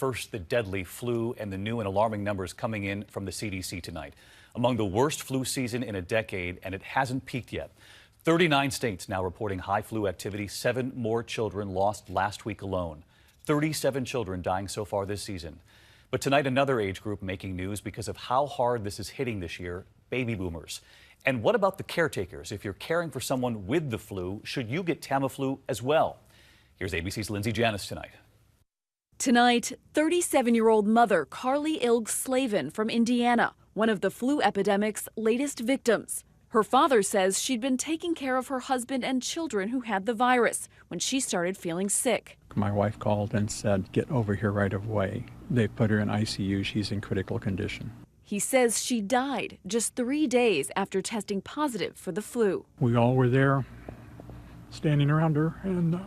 First, the deadly flu and the new and alarming numbers coming in from the CDC tonight. Among the worst flu season in a decade, and it hasn't peaked yet. 39 states now reporting high flu activity. 7 more children lost last week alone. 37 children dying so far this season. But tonight, another age group making news because of how hard this is hitting this year, baby boomers. And what about the caretakers? If you're caring for someone with the flu, should you get Tamiflu as well? Here's ABC's Lindsay Janis tonight. Tonight, 37-year-old mother Carly Ilg-Slavin from Indiana, one of the flu epidemic's latest victims. Her father says she'd been taking care of her husband and children who had the virus when she started feeling sick. My wife called and said, "Get over here right away." They put her in ICU. She's in critical condition. He says she died just 3 days after testing positive for the flu. We all were there standing around her, and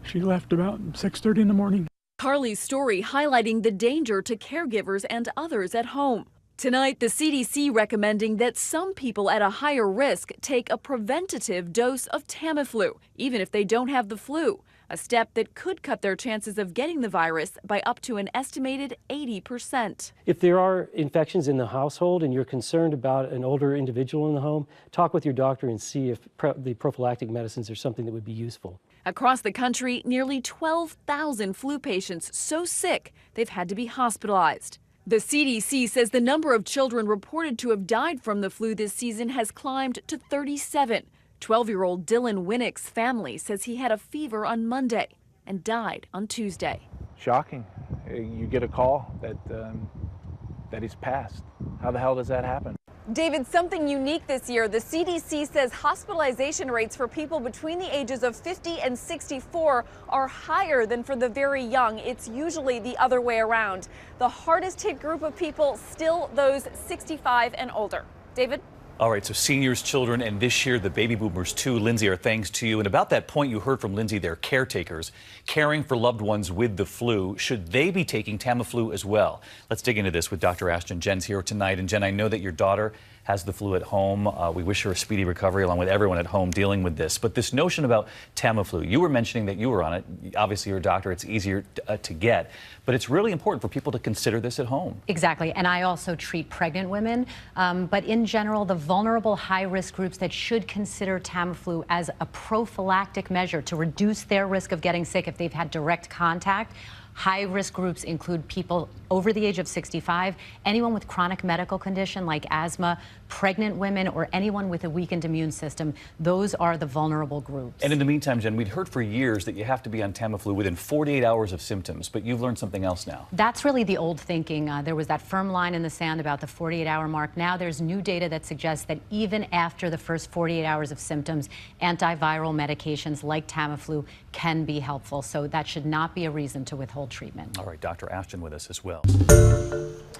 she left about 6:30 in the morning. Carly's story highlighting the danger to caregivers and others at home. Tonight, the CDC recommending that some people at a higher risk take a preventative dose of Tamiflu, even if they don't have the flu, a step that could cut their chances of getting the virus by up to an estimated 80%. If there are infections in the household and you're concerned about an older individual in the home, talk with your doctor and see if the prophylactic medicines are something that would be useful. Across the country, nearly 12,000 flu patients so sick they've had to be hospitalized. The CDC says the number of children reported to have died from the flu this season has climbed to 37. 12-year-old Dylan Winnick's family says he had a fever on Monday and died on Tuesday. Shocking. You get a call that he's passed. How the hell does that happen? David, something unique this year. The CDC says hospitalization rates for people between the ages of 50 and 64 are higher than for the very young. It's usually the other way around. The hardest hit group of people still those 65 and older. David? All right, so seniors, children, and this year the baby boomers too. Lindsay, our thanks to you. And about that point you heard from Lindsay, they're caretakers, caring for loved ones with the flu. Should they be taking Tamiflu as well? Let's dig into this with Dr. Ashton. Jen's here tonight. And Jen, I know that your daughter has the flu at home. We wish her a speedy recovery along with everyone at home dealing with this. But this notion about Tamiflu, you were mentioning that you were on it. Obviously, you're a doctor. It's easier to get. But it's really important for people to consider this at home. Exactly. And I also treat pregnant women. But in general, the vulnerable high-risk groups that should consider Tamiflu as a prophylactic measure to reduce their risk of getting sick if they've had direct contact. High-risk groups include people over the age of 65, anyone with chronic medical condition like asthma, pregnant women, or anyone with a weakened immune system. Those are the vulnerable groups. And in the meantime, Jen, we'd heard for years that you have to be on Tamiflu within 48 hours of symptoms, but you've learned something else now. That's really the old thinking. There was that firm line in the sand about the 48-hour mark. Now there's new data that suggests that even after the first 48 hours of symptoms, antiviral medications like Tamiflu can be helpful. So that should not be a reason to withhold treatment. All right, Dr. Ashton with us as well.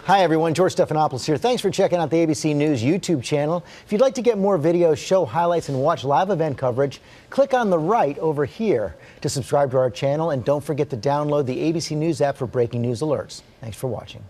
Hi, everyone. George Stephanopoulos here. Thanks for checking out the ABC News YouTube channel. If you'd like to get more videos, show highlights, and watch live event coverage, click on the right over here to subscribe to our channel. And don't forget to download the ABC News app for breaking news alerts. Thanks for watching.